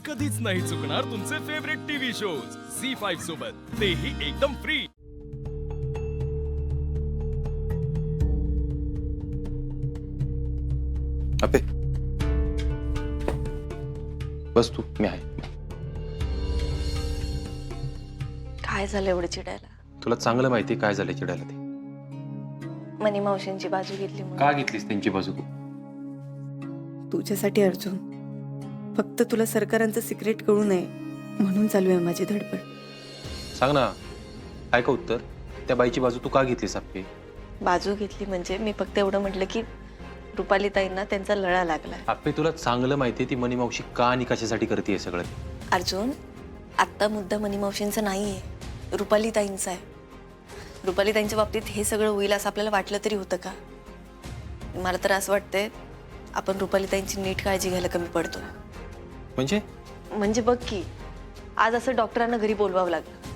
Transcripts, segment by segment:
कधीच नाही चुकणार तुमचे फेवरेट टीव्ही शोज झी5 सोबत, तेही एकदम फ्री। अबे बस तू, मी आहे। काय झालं एवढं चिडायला? तुला चांगलं माहिती काय झालं चिडायला ते? मनी मावशींची बाजू घेतली म्हणून। का घेतलीस त्यांची बाजू तू? तुझ्यासाठी अर्जुन, फक्त तुला सरकारांचं सिक्रेट कळू नये म्हणून चालू आहे माझी धडपड। सांग ना, काय का उत्तर? त्या बाईची बाजू तू का घेतलीस अप्पे? बाजू घेतली म्हणजे मी फक्त एवढं म्हटलं की रुपाली ताईंना त्यांचा लळा लागलाय। अप्पे तुला चांगलं माहिती ती मनी मावशी का आणि कशासाठी करते सगळं? अर्जुन, आत्ता मुद्दा मनी मावशींचा नाहीये, रुपाली ताईंचा आहे। रुपाली ताईंच्या बाबतीत हे सगळं होईल असं आपल्याला वाटलं तरी होतं का? मला तर असं वाटतंय आपण रुपाली ताईंची नीट काळजी घ्यायला कमी पडतो। म्हणजे बघ की आज असं डॉक्टरांना घरी बोलवावं लागलं।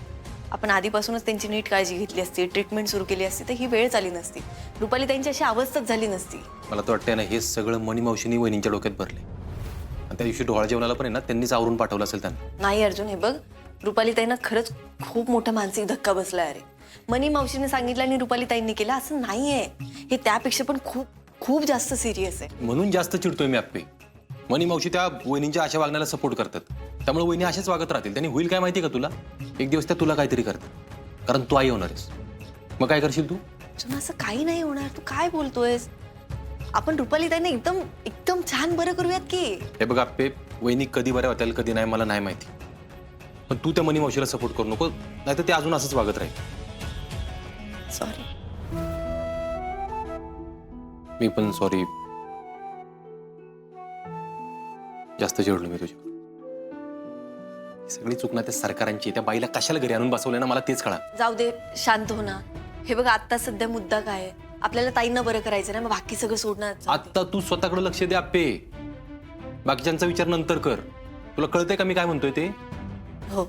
आपण आधीपासूनच त्यांची नीट काळजी घेतली असती, ट्रीटमेंट सुरू केली असती तर ही वेळ आली नसती, रुपाली ताईंची अशी अवस्थाच झाली नसती। मला तर वाटतंय ना हे सगळं मनी मावशीनी वहिनींच्या डोक्यात भरले आणि त्या दिवशी डोहाळ जेवणाला पण आहे ना त्यांनीच आवरून पाठवलं असेल त्यांना। नाही अर्जुन, हे बघ, रुपाली ताईंना खरंच खूप मोठा मानसिक धक्का बसलाय। अरे मनी मावशीने सांगितलं आणि रुपाली ताईंनी केलं असं नाहीये, हे त्यापेक्षा पण खूप खूप जास्त सिरियस आहे। म्हणून जास्त चिडतोय मी अप्पे। मनी मावशी त्या वहिनींच्या अशा वागण्याला सपोर्ट करतात, त्यामुळे वहिनी अशाच वागत राहतील। त्यांनी होईल काय माहिती का तुला? एक दिवस त्या तुला काहीतरी करतात, कारण तू आई होणार आहेस। मग काय करशील तू? अर्जुन, असं काही नाही होणार, तू काय बोलतोयस? आपण रुपाली ताईंना एकदम एकदम छान बरं करूयात की। हे बघ अप्पे, वहिनी कधी बऱ्या होत्याल कधी नाही मला नाही माहिती, पण तू त्या मनी मावशीला सपोर्ट करू नको, नाहीतर ते अजून असंच वागत राहील। सॉरी। मी पण सॉरी, जास्त चिडलो मी तुझ्या। सगळी चूक ना त्या सरकारांची। त्या बाईला कशाला घरी आणून बसवलं ना मला तेच कळा। जाऊ दे, शांत हो ना। हे बघ, आता सध्या मुद्दा काय आहे? आपल्याला ताईंना बरं करायचं ना, मग बाकी सगळं सोडणार। आता तू स्वतःकडे लक्ष दे अप्पे, बाकीच्यांचा विचार नंतर कर। तुला कळतंय का मी काय म्हणतोय ते? हो,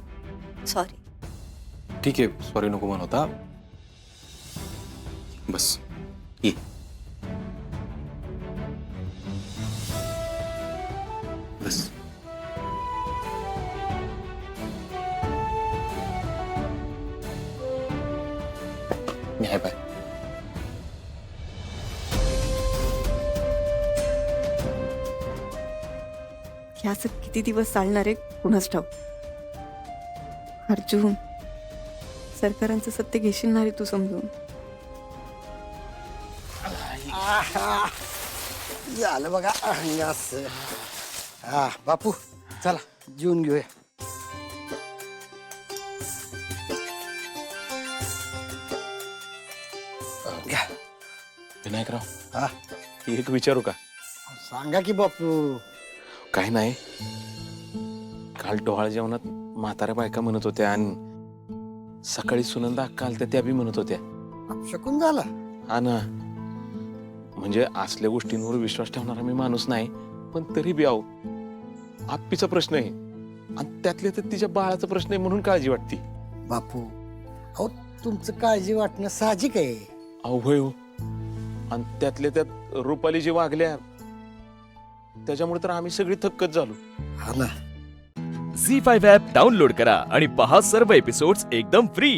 सॉरी। ठीक आहे, सॉरी नको म्हणता, बस ये। बस मी आहे बाय। हे असं किती दिवस चालणार आहे कुणाच ठाऊक। अर्जुन, सरकारांचं सत्य घेशील ना रे तू समजून? झालं बघा असं। हा बापू, चला जेवून घेऊया। घ्या। विनायकराव, हा एक विचारू का? सांगा की बापू। काही नाही, काल डोहाळ जेवणात म्हाताऱ्या बायका म्हणत होत्या आणि सकाळी सुनंदा अक्का आलत्या त्या बी म्हणत होत्या। शकून झाला? हा ना, म्हणजे असल्या गोष्टींवर विश्वास ठेवणारा मी माणूस नाही, पण तरी बी आहो, आप्पीचा प्रश्न आहे आणि त्यातले तर तिच्या बाळाचा प्रश्न आहे म्हणून काळजी वाटते। बापू अहो, तुमचं काळजी वाटणं साहजिक आहे। अहो होय हो, आणि त्यातल्या त्यात रुपाली जी वागल्या त्याच्यामुळे तर आम्ही सगळी थक्कच झालो। हा ना। झी5 ॲप डाउनलोड करा आणि पहा सर्व एपिसोड्स एकदम फ्री।